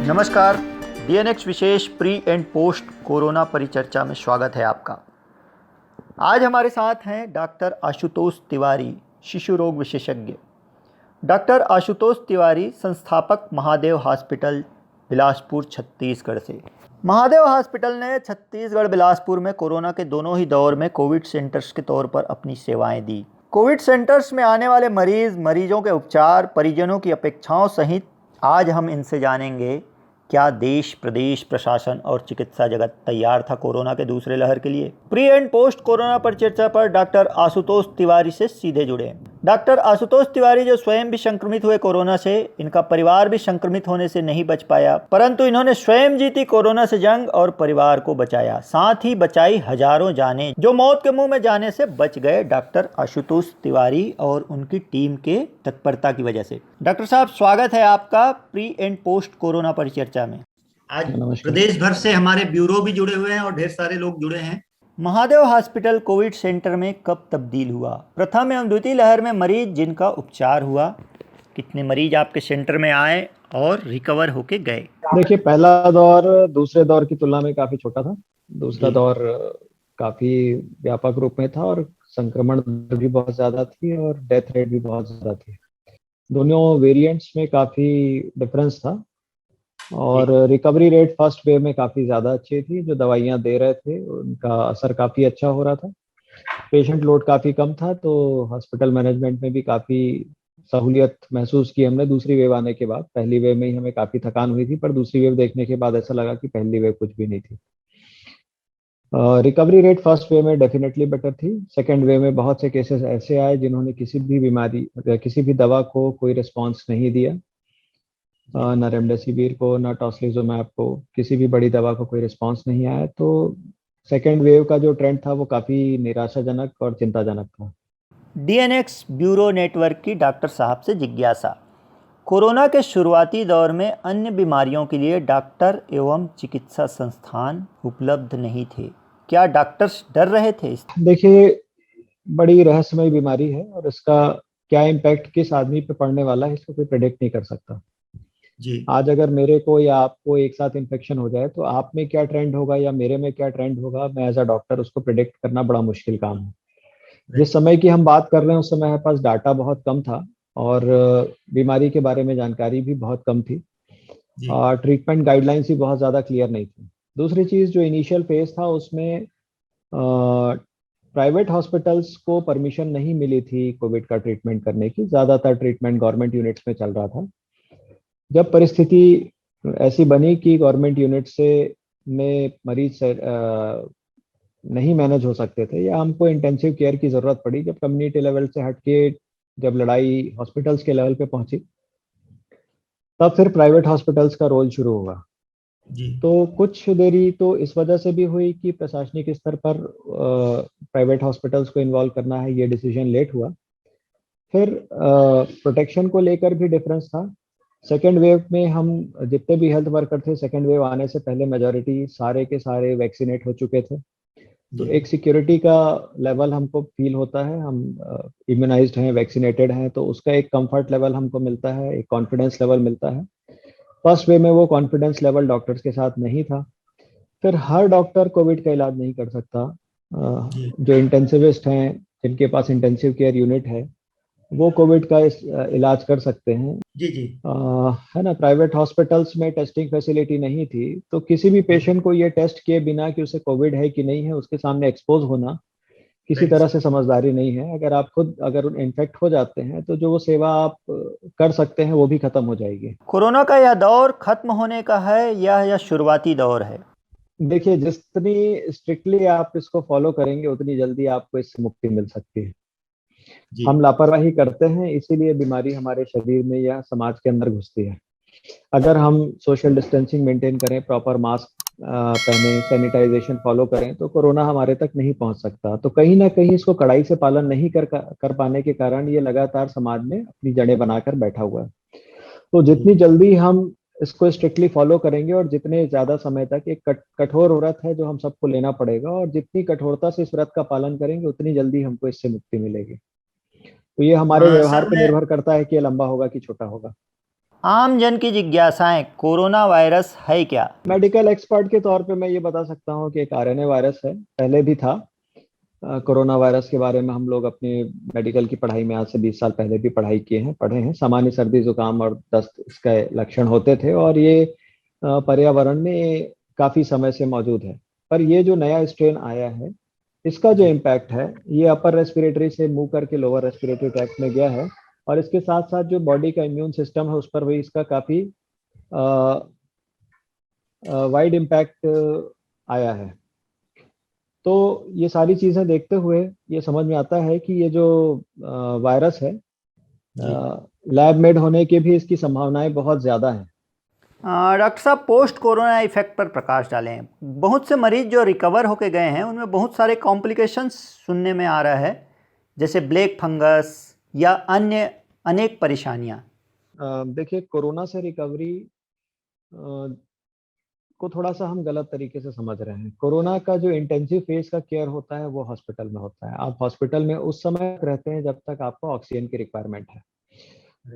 नमस्कार। डीएनएक्स विशेष pre and post corona परिचर्चा में स्वागत है आपका। आज हमारे साथ हैं डॉक्टर आशुतोष तिवारी, शिशु रोग विशेषज्ञ। डॉक्टर आशुतोष तिवारी संस्थापक महादेव हॉस्पिटल बिलासपुर छत्तीसगढ़ से। महादेव हॉस्पिटल ने छत्तीसगढ़ बिलासपुर में कोरोना के दोनों ही दौर में कोविड सेंटर्स के तौर पर अपनी सेवाएं दी। कोविड सेंटर्स में आने वाले मरीजों के उपचार, परिजनों की अपेक्षाओं सहित आज हम इनसे जानेंगे क्या देश, प्रदेश, प्रशासन और चिकित्सा जगत तैयार था कोरोना के दूसरे लहर के लिए। प्री एंड पोस्ट कोरोना परिचर्चा पर डॉक्टर आशुतोष तिवारी से सीधे जुड़े। डॉक्टर आशुतोष तिवारी जो स्वयं भी संक्रमित हुए कोरोना से, इनका परिवार भी संक्रमित होने से नहीं बच पाया, परंतु इन्होंने स्वयं जीती कोरोना से जंग और परिवार को बचाया, साथ ही बचाई हजारों जानें जो मौत के मुंह में जाने से बच गए प्रॉफेसर आशुतोष तिवारी और उनकी टीम के तत्परता की वजह से। डॉक्टर साहब, स्वागत है आपका प्री एंड पोस्ट कोरोना परिचर्चा में। आज प्रदेश भर से हमारे ब्यूरो भी जुड़े हुए हैं और ढेर सारे लोग जुड़े हैं। महादेव हॉस्पिटल कोविड सेंटर में कब तब्दील हुआ? प्रथम एवं द्वितीय लहर में मरीज जिनका उपचार हुआ, कितने मरीज आपके सेंटर में आए और रिकवर होके गए? देखिए, पहला दौर दूसरे दौर की तुलना में काफी छोटा था। दूसरा दौर काफी व्यापक रूप में था और संक्रमण दर भी बहुत ज्यादा थी और डेथ रेट भी बहुत ज्यादा थी। दोनों वेरिएंट्स में काफी डिफरेंस था और रिकवरी रेट फर्स्ट वेव में काफी ज्यादा अच्छी थी। जो दवाइयां दे रहे थे उनका असर काफी अच्छा हो रहा था। पेशेंट लोड काफी कम था, तो हॉस्पिटल मैनेजमेंट में भी काफी सहूलियत महसूस की हमने दूसरी वेव आने के बाद। पहली वेव में ही हमें काफी थकान हुई थी, पर दूसरी वेव देखने के बाद ऐसा लगा कि पहली वेव कुछ भी नहीं थी। रिकवरी रेट फर्स्ट वेव में डेफिनेटली बेटर थी। सेकेंड वेव में बहुत से केसेस ऐसे आए जिन्होंने किसी भी बीमारी, किसी भी दवा को कोई रिस्पॉन्स नहीं दिया, न रेमडेसिविर को, न टॉसिलिजुमैब को, किसी भी बड़ी दवा को कोई रिस्पॉन्स नहीं आया। तो सेकेंड वेव का जो ट्रेंड था वो काफी निराशाजनक और चिंताजनक था। डीएनएक्स ब्यूरो नेटवर्क की डॉक्टर साहब से जिज्ञासा। कोरोना के शुरुआती दौर में अन्य बीमारियों के लिए डॉक्टर एवं चिकित्सा संस्थान उपलब्ध नहीं थे, क्या डॉक्टर्स डर रहे थे? देखिए, बड़ी रहस्यमय बीमारी है और इसका क्या इम्पैक्ट किस आदमी पे पड़ने वाला है इसको कोई प्रेडिक्ट नहीं कर सकता जी। आज अगर मेरे को या आपको एक साथ इन्फेक्शन हो जाए तो आप में क्या ट्रेंड होगा या मेरे में क्या ट्रेंड होगा, मैं एज अ डॉक्टर उसको प्रेडिक्ट करना बड़ा मुश्किल काम है। जिस समय की हम बात कर रहे हैं उस समय हमारे पास डाटा बहुत कम था और बीमारी के बारे में जानकारी भी बहुत कम थी और ट्रीटमेंट गाइडलाइंस भी बहुत ज़्यादा क्लियर नहीं थी। दूसरी चीज़, जो इनिशियल फेज था उसमें प्राइवेट हॉस्पिटल्स को परमिशन नहीं मिली थी कोविड का ट्रीटमेंट करने की। ज़्यादातर ट्रीटमेंट गवर्नमेंट यूनिट्स में चल रहा था। जब परिस्थिति ऐसी बनी कि गवर्नमेंट यूनिट से में मरीज से नहीं मैनेज हो सकते थे या हमको इंटेंसिव केयर की ज़रूरत पड़ी, जब कम्युनिटी लेवल से हटके जब लड़ाई हॉस्पिटल्स के लेवल पे पहुंची, तब फिर प्राइवेट हॉस्पिटल्स का रोल शुरू हुआ जी। तो कुछ देरी तो इस वजह से भी हुई कि प्रशासनिक स्तर पर प्राइवेट हॉस्पिटल्स को इन्वॉल्व करना है, ये डिसीजन लेट हुआ। फिर प्रोटेक्शन को लेकर भी डिफरेंस था। सेकेंड वेव में हम जितने भी हेल्थ वर्कर थे, सेकेंड वेव आने से पहले मेजॉरिटी सारे के सारे वैक्सीनेट हो चुके थे, तो एक सिक्योरिटी का लेवल हमको फील होता है। हम इम्यूनाइज्ड हैं, वैक्सीनेटेड हैं, तो उसका एक कंफर्ट लेवल हमको मिलता है, एक कॉन्फिडेंस लेवल मिलता है। फर्स्ट वेव में वो कॉन्फिडेंस लेवल डॉक्टर्स के साथ नहीं था। फिर हर डॉक्टर कोविड का इलाज नहीं कर सकता। जो इंटेंसिविस्ट हैं, जिनके पास इंटेंसिव केयर यूनिट है, वो कोविड का इलाज कर सकते हैं जी। है ना। प्राइवेट हॉस्पिटल्स में टेस्टिंग फैसिलिटी नहीं थी, तो किसी भी पेशेंट को ये टेस्ट किए बिना कि उसे कोविड है कि नहीं है उसके सामने एक्सपोज होना किसी तरह से समझदारी नहीं है। अगर आप खुद अगर इन्फेक्ट हो जाते हैं तो जो वो सेवा आप कर सकते हैं वो भी खत्म हो जाएगी। कोरोना का यह दौर खत्म होने का है या शुरुआती दौर है? देखिए, जितनी स्ट्रिक्टली आप इसको फॉलो करेंगे उतनी जल्दी आपको इससे मुक्ति मिल सकती है। हम लापरवाही करते हैं, इसीलिए बीमारी हमारे शरीर में या समाज के अंदर घुसती है। अगर हम सोशल डिस्टेंसिंग मेंटेन करें, प्रॉपर मास्क पहने, सैनिटाइजेशन फॉलो करें, तो कोरोना हमारे तक नहीं पहुंच सकता। तो कहीं ना कहीं इसको कड़ाई से पालन नहीं कर पाने के कारण ये लगातार समाज में अपनी जड़ें बनाकर बैठा हुआ है। तो जितनी जल्दी हम इसको स्ट्रिक्टली फॉलो करेंगे और जितने ज्यादा समय तक, एक कठोर व्रत है जो हम सबको लेना पड़ेगा, और जितनी कठोरता से इस व्रत का पालन करेंगे उतनी जल्दी हमको इससे मुक्ति मिलेगी। तो ये हमारे व्यवहार पर निर्भर करता है कि ये लंबा होगा कि छोटा होगा। आम जन की जिज्ञासाएं, कोरोना वायरस है क्या? मेडिकल एक्सपर्ट के तौर पे मैं ये बता सकता हूँ कि एक आरएनए वायरस है, पहले भी था। कोरोना वायरस के बारे में हम लोग अपनी मेडिकल की पढ़ाई में आज से 20 साल पहले भी पढ़ाई किए हैं, पढ़े हैं। सामान्य सर्दी जुकाम और दस्त इसके लक्षण होते थे और ये पर्यावरण में काफी समय से मौजूद है। पर ये जो नया स्ट्रेन आया है, इसका जो इम्पैक्ट है, ये अपर रेस्पिरेटरी से मूव करके लोअर रेस्पिरेटरी ट्रैक्ट में गया है और इसके साथ साथ जो बॉडी का इम्यून सिस्टम है उस पर भी इसका काफी वाइड इम्पैक्ट आया है। तो ये सारी चीजें देखते हुए ये समझ में आता है कि ये जो वायरस है, जी। लैब मेड होने की भी इसकी संभावनाएं बहुत ज्यादा हैं। डॉक्टर साहब, पोस्ट कोरोना इफेक्ट पर प्रकाश डालें। बहुत से मरीज जो रिकवर होके गए हैं उनमें बहुत सारे कॉम्प्लिकेशंस सुनने में आ रहा है, जैसे ब्लैक फंगस या अन्य अनेक परेशानियां। देखिए, कोरोना से रिकवरी को थोड़ा सा हम गलत तरीके से समझ रहे हैं। कोरोना का जो इंटेंसिव फेज का केयर होता है वो हॉस्पिटल में होता है। आप हॉस्पिटल में उस समय रहते हैं जब तक आपको ऑक्सीजन की रिक्वायरमेंट है।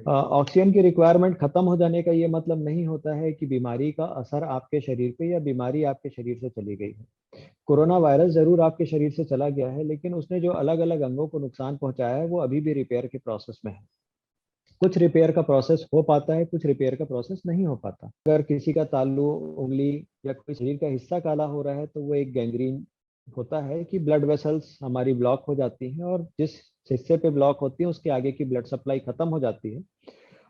ऑक्सीजन की रिक्वायरमेंट खत्म हो जाने का ये मतलब नहीं होता है कि बीमारी का असर आपके शरीर पे या बीमारी आपके शरीर से चली गई है। कोरोना वायरस जरूर आपके शरीर से चला गया है, लेकिन उसने जो अलग अलग अंगों को नुकसान पहुंचाया है वो अभी भी रिपेयर के प्रोसेस में है। कुछ रिपेयर का प्रोसेस हो पाता है, कुछ रिपेयर का प्रोसेस नहीं हो पाता। अगर किसी का तालू, उंगली या कोई शरीर का हिस्सा काला हो रहा है तो वो एक गैंग्रीन होता है कि ब्लड वेसल्स हमारी ब्लॉक हो जाती हैं और जिस हिस्से पे ब्लॉक होती है उसके आगे की ब्लड सप्लाई खत्म हो जाती है।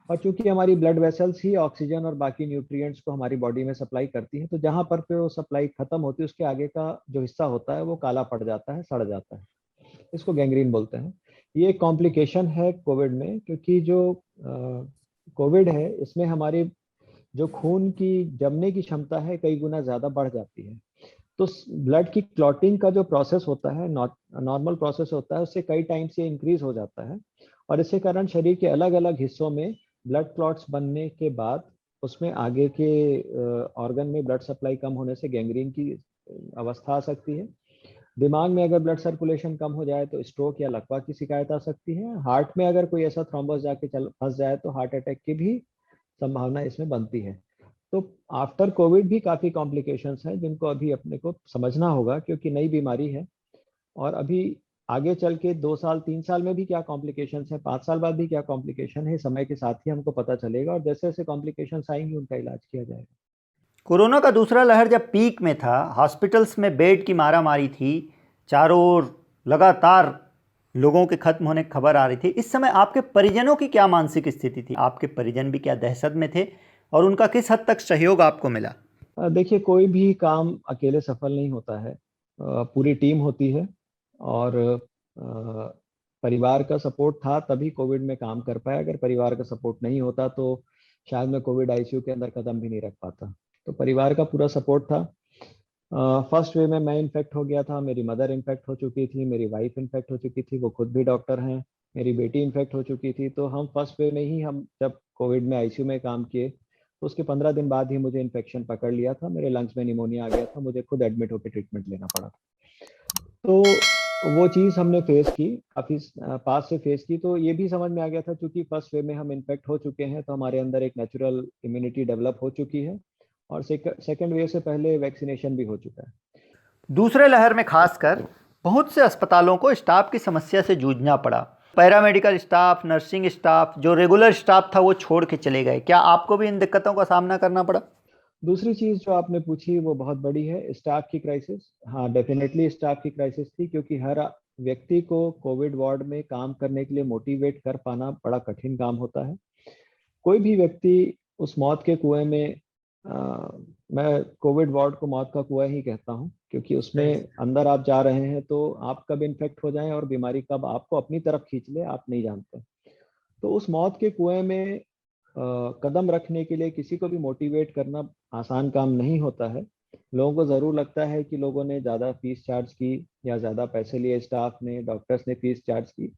और चूंकि हमारी ब्लड वेसल्स ही ऑक्सीजन और बाकी न्यूट्रिएंट्स को हमारी बॉडी में सप्लाई करती है, तो जहां पर पे वो सप्लाई खत्म होती है उसके आगे का जो हिस्सा होता है वो काला पड़ जाता है, सड़ जाता है। इसको गैंग्रीन बोलते हैं। ये एक कॉम्प्लिकेशन है कोविड में, क्योंकि जो कोविड है इसमें हमारी जो खून की जमने की क्षमता है कई गुना ज्यादा बढ़ जाती है। तो ब्लड की क्लॉटिंग का जो प्रोसेस होता है, नॉर्मल प्रोसेस होता है, उससे कई टाइम से इंक्रीज हो जाता है और इसके कारण शरीर के अलग अलग हिस्सों में ब्लड क्लॉट्स बनने के बाद उसमें आगे के ऑर्गन में ब्लड सप्लाई कम होने से गैंग्रीन की अवस्था आ सकती है। दिमाग में अगर ब्लड सर्कुलेशन कम हो जाए तो स्ट्रोक या लकवा की शिकायत आ सकती है। हार्ट में अगर कोई ऐसा थ्रोम्बस जाके चल फंस जाए तो हार्ट अटैक की भी संभावना इसमें बनती है। तो आफ्टर कोविड भी काफी कॉम्प्लिकेशंस हैं जिनको अभी अपने को समझना होगा, क्योंकि नई बीमारी है और अभी आगे चल के 2 साल 3 साल में भी क्या कॉम्प्लिकेशंस है, 5 साल बाद भी क्या कॉम्प्लिकेशन है, समय के साथ ही हमको पता चलेगा और जैसे जैसे कॉम्प्लिकेशंस आएंगी उनका इलाज किया जाएगा। कोरोना का दूसरा लहर जब पीक में था, हॉस्पिटल्स में बेड की मारामारी थी, चारों ओर लगातार लोगों के खत्म होने की खबर आ रही थी। इस समय आपके परिजनों की क्या मानसिक स्थिति थी? आपके परिजन भी क्या दहशत में थे और उनका किस हद तक सहयोग आपको मिला? देखिए, कोई भी काम अकेले सफल नहीं होता है। पूरी टीम होती है और परिवार का सपोर्ट था तभी कोविड में काम कर पाया। अगर परिवार का सपोर्ट नहीं होता तो शायद मैं कोविड आईसीयू के अंदर कदम भी नहीं रख पाता। तो परिवार का पूरा सपोर्ट था। फर्स्ट वे में मैं इन्फेक्ट हो गया था, मेरी मदर इन्फेक्ट हो चुकी थी, मेरी वाइफ इन्फेक्ट हो चुकी थी, वो खुद भी डॉक्टर हैं, मेरी बेटी इन्फेक्ट हो चुकी थी। तो हम फर्स्ट वे में ही, हम जब कोविड में आईसीयू में काम किए तो उसके 15 दिन बाद ही मुझे इन्फेक्शन पकड़ लिया था, मेरे लंग्स में निमोनिया आ गया था, मुझे खुद एडमिट होकर ट्रीटमेंट लेना पड़ा था। तो वो चीज़ हमने फेस की, काफी पास से फेस की। तो ये भी समझ में आ गया था क्योंकि फर्स्ट वे में हम इन्फेक्ट हो चुके हैं तो हमारे अंदर एक नेचुरल इम्यूनिटी डेवलप हो चुकी है और सेकेंड वेव से पहले वैक्सीनेशन भी हो चुका है। दूसरे लहर में खासकर बहुत से अस्पतालों को स्टाफ की समस्या से जूझना पड़ा। पैरामेडिकल स्टाफ, नर्सिंग स्टाफ, जो रेगुलर स्टाफ था वो छोड़ के चले गए। क्या आपको भी इन दिक्कतों का सामना करना पड़ा? दूसरी चीज जो आपने पूछी वो बहुत बड़ी है, स्टाफ की क्राइसिस। हाँ, डेफिनेटली स्टाफ की क्राइसिस थी, क्योंकि हर व्यक्ति को कोविड वार्ड में काम करने के लिए मोटिवेट कर पाना बड़ा कठिन काम होता है। कोई भी व्यक्ति उस मौत के कुएं में, मैं कोविड वार्ड को मौत का कुआं ही कहता हूँ, क्योंकि उसमें अंदर आप जा रहे हैं तो आप कब इन्फेक्ट हो जाएं और बीमारी कब आपको अपनी तरफ खींच ले आप नहीं जानते। तो उस मौत के कुएं में कदम रखने के लिए किसी को भी मोटिवेट करना आसान काम नहीं होता है। लोगों को जरूर लगता है कि लोगों ने ज्यादा फीस चार्ज की या ज्यादा पैसे लिए, स्टाफ ने, डॉक्टर्स ने फीस चार्ज की,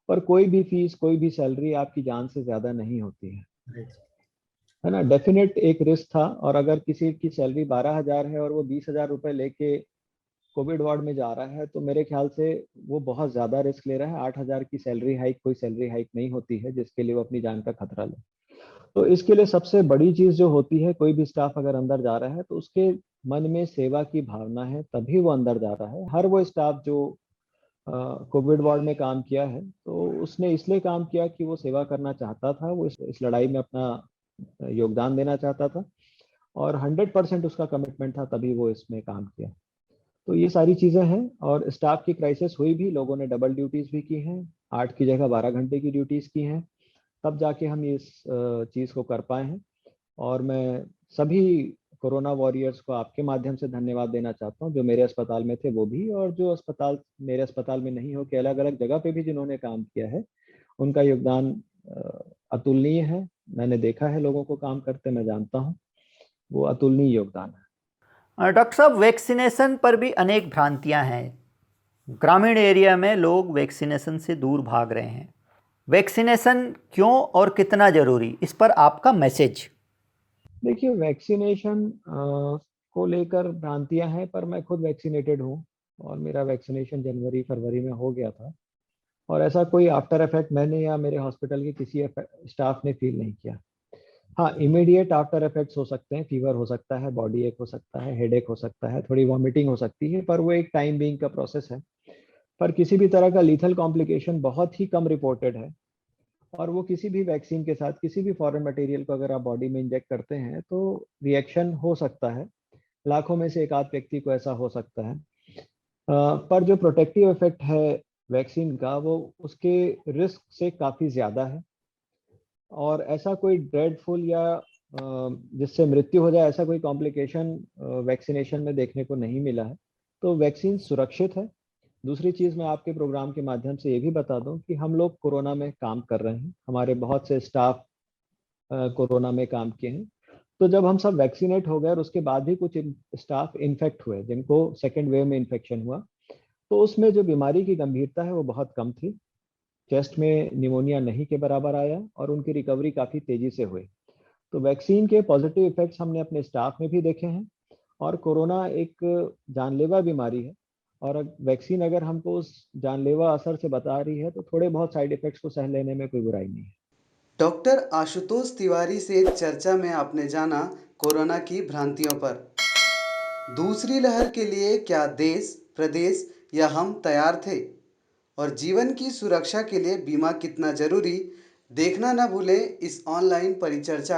पर कोई भी फीस, कोई भी सैलरी आपकी जान से ज्यादा नहीं होती है ना। डेफिनेट एक रिस्क था और अगर किसी की सैलरी 12,000 है और वो 20,000 रुपए लेके कोविड वार्ड में जा रहा है तो मेरे ख्याल से वो बहुत ज़्यादा रिस्क ले रहा है। 8,000 की सैलरी हाइक कोई सैलरी हाइक नहीं होती है जिसके लिए वो अपनी जान का खतरा ले। तो इसके लिए सबसे बड़ी चीज़ जो होती है, कोई भी स्टाफ अगर अंदर जा रहा है तो उसके मन में सेवा की भावना है, तभी वो अंदर जा रहा है। हर वो स्टाफ जो कोविड वार्ड में काम किया है, तो उसने इसलिए काम किया कि वो सेवा करना चाहता था, वो इस लड़ाई में अपना योगदान देना चाहता था और 100% उसका कमिटमेंट था, तभी वो इसमें काम किया। तो ये सारी चीज़ें हैं और स्टाफ की क्राइसिस हुई भी, लोगों ने डबल ड्यूटीज़ भी की हैं, 8 की जगह 12 घंटे की ड्यूटीज़ की हैं, तब जाके हम इस चीज़ को कर पाए हैं। और मैं सभी कोरोना वॉरियर्स को आपके माध्यम से धन्यवाद देना चाहता हूँ, जो मेरे अस्पताल में थे वो भी और जो अस्पताल मेरे अस्पताल में नहीं हो के अलग-अलग जगह पे भी जिन्होंने काम किया है, उनका योगदान अतुलनीय है। मैंने देखा है लोगों को काम करते, मैं जानता हूँ, वो अतुलनीय योगदान है। डॉक्टर साहब, वैक्सीनेशन पर भी अनेक भ्रांतियां हैं। ग्रामीण एरिया में लोग वैक्सीनेशन से दूर भाग रहे हैं। वैक्सीनेशन क्यों और कितना ज़रूरी, इस पर आपका मैसेज। देखिए वैक्सीनेशन को लेकर भ्रांतियां हैं, पर मैं खुद वैक्सीनेटेड हूँ और मेरा वैक्सीनेशन जनवरी फरवरी में हो गया था और ऐसा कोई आफ्टर इफेक्ट मैंने या मेरे हॉस्पिटल के किसी स्टाफ ने फील नहीं किया। हाँ, इमीडिएट आफ्टर इफेक्ट्स हो सकते हैं, फीवर हो सकता है, बॉडी एक हो सकता है, हेडेक हो सकता है, थोड़ी वॉमिटिंग हो सकती है, पर वो एक टाइम बीइंग का प्रोसेस है। पर किसी भी तरह का लीथल कॉम्प्लिकेशन बहुत ही कम रिपोर्टेड है और वो किसी भी वैक्सीन के साथ किसी भी फॉरेन मटेरियल को अगर आप बॉडी में इंजेक्ट करते हैं तो रिएक्शन हो सकता है, लाखों में से एक आध व्यक्ति को ऐसा हो सकता है। पर जो प्रोटेक्टिव इफेक्ट है वैक्सीन का, वो उसके रिस्क से काफ़ी ज़्यादा है और ऐसा कोई ड्रेडफुल या जिससे मृत्यु हो जाए, ऐसा कोई कॉम्प्लिकेशन वैक्सीनेशन में देखने को नहीं मिला है। तो वैक्सीन सुरक्षित है। दूसरी चीज़ मैं आपके प्रोग्राम के माध्यम से ये भी बता दूं कि हम लोग कोरोना में काम कर रहे हैं, हमारे बहुत से स्टाफ कोरोना में काम किए हैं। तो जब हम सब वैक्सीनेट हो गए और उसके बाद भी कुछ स्टाफ इन्फेक्ट हुए जिनको सेकेंड वेव में इन्फेक्शन हुआ, तो उसमें जो बीमारी की गंभीरता है वो बहुत कम थी। चेस्ट में निमोनिया नहीं के बराबर आया और उनकी रिकवरी काफ़ी तेज़ी से हुई। तो वैक्सीन के पॉजिटिव इफेक्ट्स हमने अपने स्टाफ में भी देखे हैं और कोरोना एक जानलेवा बीमारी है और वैक्सीन अगर हमको उस जानलेवा असर से बता रही है तो थोड़े बहुत साइड इफेक्ट्स को सह लेने में कोई बुराई नहीं है। डॉक्टर आशुतोष तिवारी से चर्चा में आपने जाना कोरोना की भ्रांतियों पर। दूसरी लहर के लिए क्या देश, प्रदेश या हम तैयार थे? और जीवन की सुरक्षा के लिए बीमा कितना जरूरी? देखना न भूलें इस ऑनलाइन परिचर्चा